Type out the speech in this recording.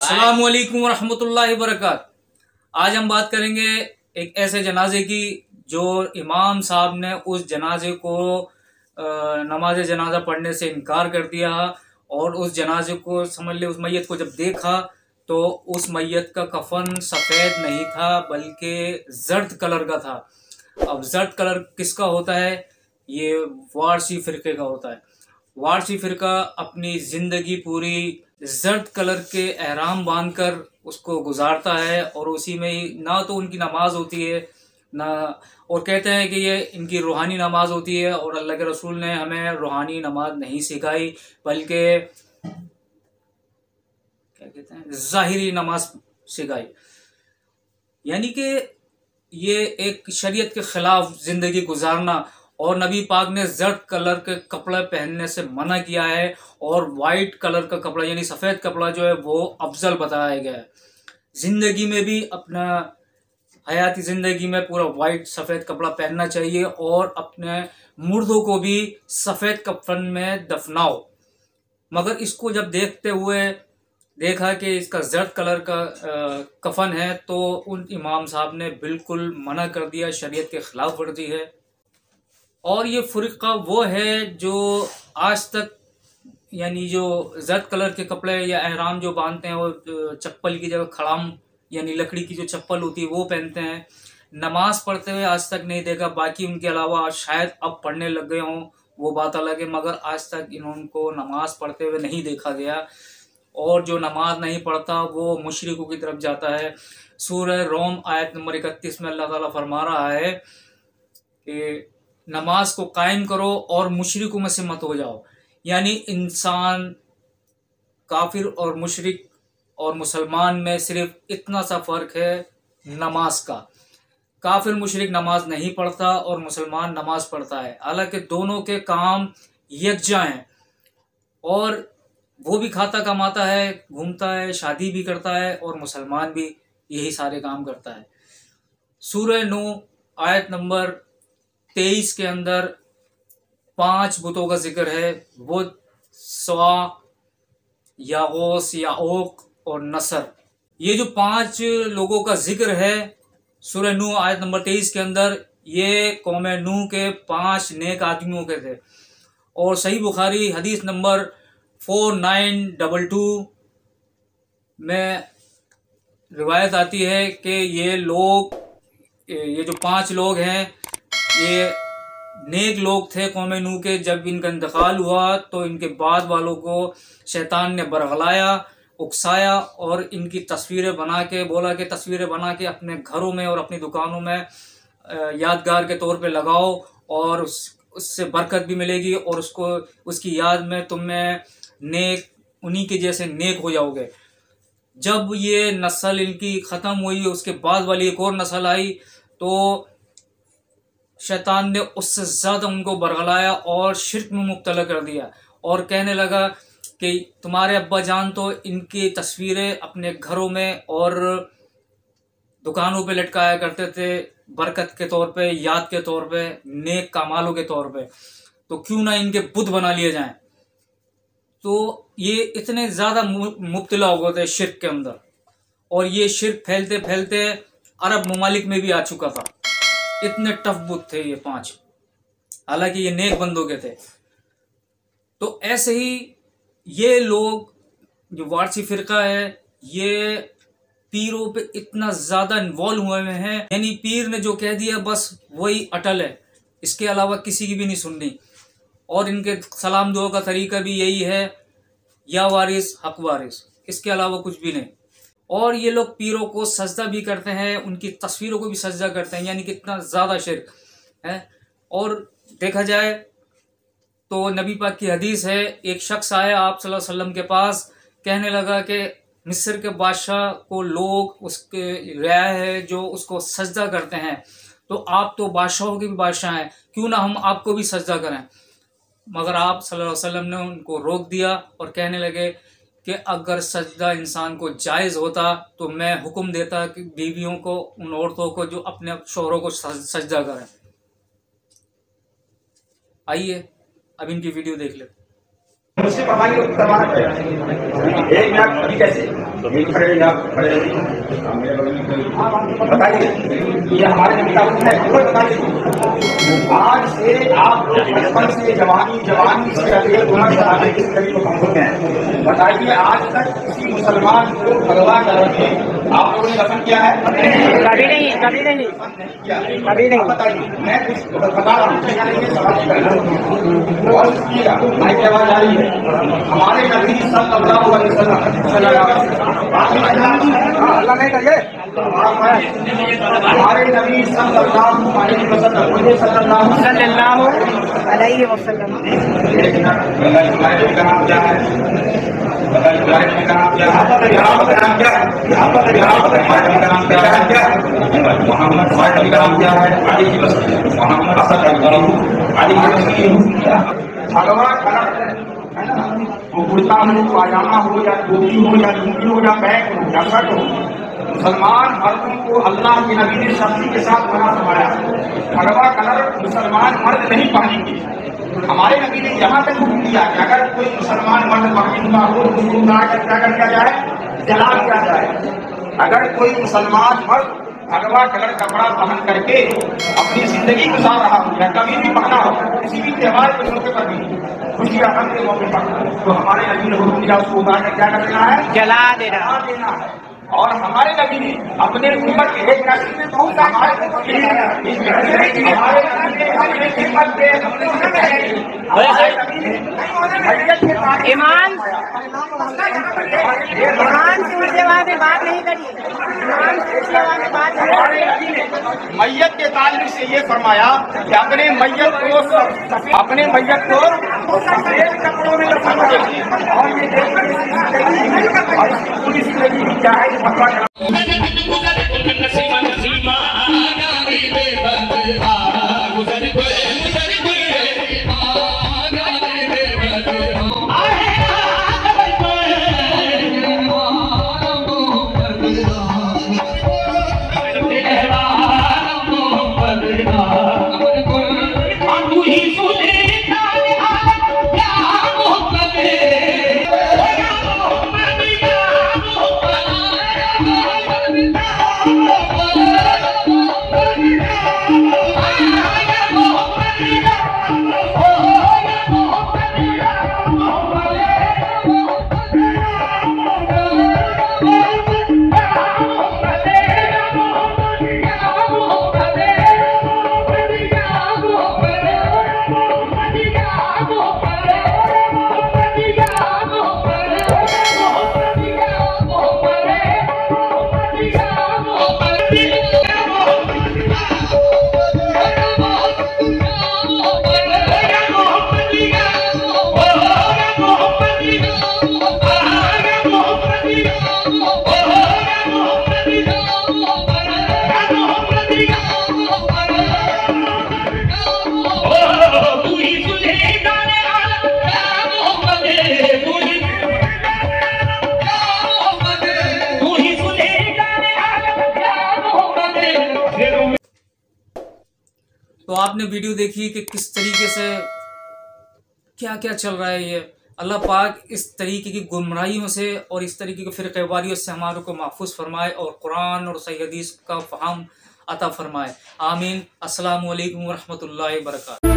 अस्सलाम वालेकुम रहमतुल्लाहि व बरकातहू। आज हम बात करेंगे एक ऐसे जनाजे की जो इमाम साहब ने उस जनाजे को नमाज जनाजा पढ़ने से इनकार कर दिया और उस जनाजे को समझ ले, उस मैयत को जब देखा तो उस मैयत का कफन सफ़ेद नहीं था बल्कि जर्द कलर का था। अब जर्द कलर किसका होता है? ये वारसी फिरके का होता है। वारसी फिरका अपनी जिंदगी पूरी जर्द कलर के एहराम बांधकर उसको गुजारता है और उसी में ही ना तो उनकी नमाज होती है ना, और कहते हैं कि ये इनकी रूहानी नमाज होती है और अल्लाह के रसूल ने हमें रूहानी नमाज नहीं सिखाई बल्कि क्या कहते हैं ज़ाहिरी नमाज सिखाई। यानी कि ये एक शरीयत के खिलाफ जिंदगी गुजारना, और नबी पाक ने जर्द कलर के कपड़े पहनने से मना किया है और वाइट कलर का कपड़ा यानी सफ़ेद कपड़ा जो है वो अफजल बताया गया है। ज़िंदगी में भी अपना हयाती ज़िंदगी में पूरा वाइट सफ़ेद कपड़ा पहनना चाहिए और अपने मुर्दों को भी सफ़ेद कफन में दफनाओ। मगर इसको जब देखते हुए देखा कि इसका जर्द कलर का कफन है तो उन इमाम साहब ने बिल्कुल मना कर दिया, शरीयत के खिलाफ वर्जी है। और ये फ़िरका वो है जो आज तक यानी जो जर्द कलर के कपड़े या एहराम जो बांधते हैं वो चप्पल की जगह खड़ाम यानी लकड़ी की जो चप्पल होती है वो पहनते हैं। नमाज पढ़ते हुए आज तक नहीं देखा, बाकी उनके अलावा शायद अब पढ़ने लग गए हों वो बात अलग है, मगर आज तक इनको नमाज पढ़ते हुए नहीं देखा गया। और जो नमाज नहीं पढ़ता वो मुशरिकों की तरफ जाता है। सूरह रोम आयत नंबर 31 में अल्लाह ताला फरमा रहा है कि नमाज को कायम करो और मुशरिकों में से मत हो जाओ। यानी इंसान काफिर और मुशरिक और मुसलमान में सिर्फ इतना सा फ़र्क है नमाज का। काफिर मुशरिक नमाज नहीं पढ़ता और मुसलमान नमाज पढ़ता है, हालांकि दोनों के काम यकजा हैं और वो भी खाता कमाता है, घूमता है, शादी भी करता है और मुसलमान भी यही सारे काम करता है। सूरह नूह आयत नंबर 23 के अंदर 5 बुतों का जिक्र है, वो सवा, यागोस, याओक और नसर। ये जो 5 लोगों का जिक्र है सूरह नूह आयत नंबर 23 के अंदर, ये कौम नूह के 5 नेक आदमियों के थे। और सही बुखारी हदीस नंबर 4922 में रिवायत आती है कि ये जो 5 लोग हैं ये नेक लोग थे कौम नूह के। जब इनका इंतकाल हुआ तो इनके बाद वालों को शैतान ने बरगलाया, उकसाया और इनकी तस्वीरें बना के बोला कि तस्वीरें बना के अपने घरों में और अपनी दुकानों में यादगार के तौर पे लगाओ और उससे बरकत भी मिलेगी और उसकी याद में तुम्हें नेक उन्हीं के जैसे नेक हो जाओगे। जब ये नस्ल इनकी ख़त्म हुई उसके बाद वाली एक और नस्ल आई तो शैतान ने उससे ज़्यादा उनको बरगलाया और शिर्क में मुब्तला कर दिया और कहने लगा कि तुम्हारे अब्बा जान तो इनकी तस्वीरें अपने घरों में और दुकानों पे लटकाया करते थे बरकत के तौर पे, याद के तौर पे, नेक कामालों के तौर पे, तो क्यों ना इनके बुत बना लिए जाएं। तो ये इतने ज़्यादा मुब्तला हो गए थे शिर्क के अंदर और ये शिर्क फैलते फैलते अरब ममालिक में भी आ चुका था। इतने टफ बुत थे ये 5, हालांकि ये नेक बंदों के थे। तो ऐसे ही ये लोग जो वारसी फिरका है ये पीरों पे इतना ज्यादा इन्वॉल्व हुए हैं, यानी पीर ने जो कह दिया बस वही अटल है, इसके अलावा किसी की भी नहीं सुननी। और इनके सलाम दुआ का तरीका भी यही है, या वारिस हक वारिस, इसके अलावा कुछ भी नहीं। और ये लोग पीरों को सजदा भी करते हैं, उनकी तस्वीरों को भी सजदा करते हैं, यानी कितना ज़्यादा शिर्क है। और देखा जाए तो नबी पाक की हदीस है, एक शख्स आया आप सल्लल्लाहु अलैहि वसल्लम के पास, कहने लगा कि मिस्र के बादशाह को लोग उसके रिया है जो उसको सजदा करते हैं, तो आप तो बादशाहों के भी बादशाह हैं, क्यों ना हम आपको भी सजदा करें। मगर आप सल्लल्लाहु अलैहि वसल्लम ने उनको रोक दिया और कहने लगे कि अगर सजदा इंसान को जायज़ होता तो मैं हुक्म देता कि बीवियों को, उन औरतों को जो अपने शोहरों को सजदा करें। आइए अब इनकी वीडियो देख लेते। मुझसे पढ़ाई एक मिनट अभी कैसे बताइए, ये हमारे पिता है, वो बताइए। आज से आप बचपन से जवानी से अगले उम्र बनाने की जिंदगी को समझते हैं। बताइए, आज तक किसी मुसलमान को भगवा कलर में आप लोगों ने दफन किया है? कभी नहीं, कभी नहीं, कभी नहीं। बताइए, मैं कुछ बता रहा हूँ, सवाल कर रहा हूँ और सुनिएगा, माइक की आवाज आ रही है। हमारे नबी सल्लल्लाहु अलैहि वसल्लम, अल्लाह नहीं करिए, हमारे नबी सल्लल्लाहु अलैहि वसल्लम का नाम क्या है? मोहम्मद का नाम क्या है? मोहम्मद भगवा कलर है ना, वो कुर्ता हो, पाजामा हो या टोपी हो या लुंगी हो या बैग हो या शर्ट हो, मुसलमान मर्दों को अल्लाह के नबी ने सख्ती के साथ मना फरमाया। भगवा कलर मुसलमान मर्द नहीं पहनेंगे। हमारे नबी ने यहाँ तक हुक्म दिया कि अगर कोई मुसलमान मर्द पहनता हो तो उसको क्या कर दिया जाए? जला दिया जाए। अगर कोई मुसलमान मर्द भगवा कलर कपड़ा पहन करके अपनी जिंदगी गुजार रहा हो या कभी भी पहना हो, किसी भी त्योहार के मौके पर भी, खुशी आनंद के मौके पर, तो हमारे नबी ने हुक्म दिया उसको उतार कर क्या कर देना है? जला देना है। और हमारे नबी ने अपने उम्मत के एक नस्ल में बहुत ईमान सेवा में बात नहीं करिए, सेवा में बात नहीं। मैयत के ताल्लुक से ये फरमाया कि अपने मैयत को सफेद कपड़ों में दफनाइए। और ये पूरी जिंदगी क्या है? तो आपने वीडियो देखी कि किस तरीके से क्या क्या चल रहा है। ये अल्लाह पाक इस तरीके की गुमराहियों से और इस तरीके की फ़िरक़ेवारियों से हमारे को महफूज फरमाए और कुरान और सही हदीस का फ़हम अता फरमाए। आमीन। अस्सलामु अलैकुम वरहमतुल्लाहि वबरकातुहू।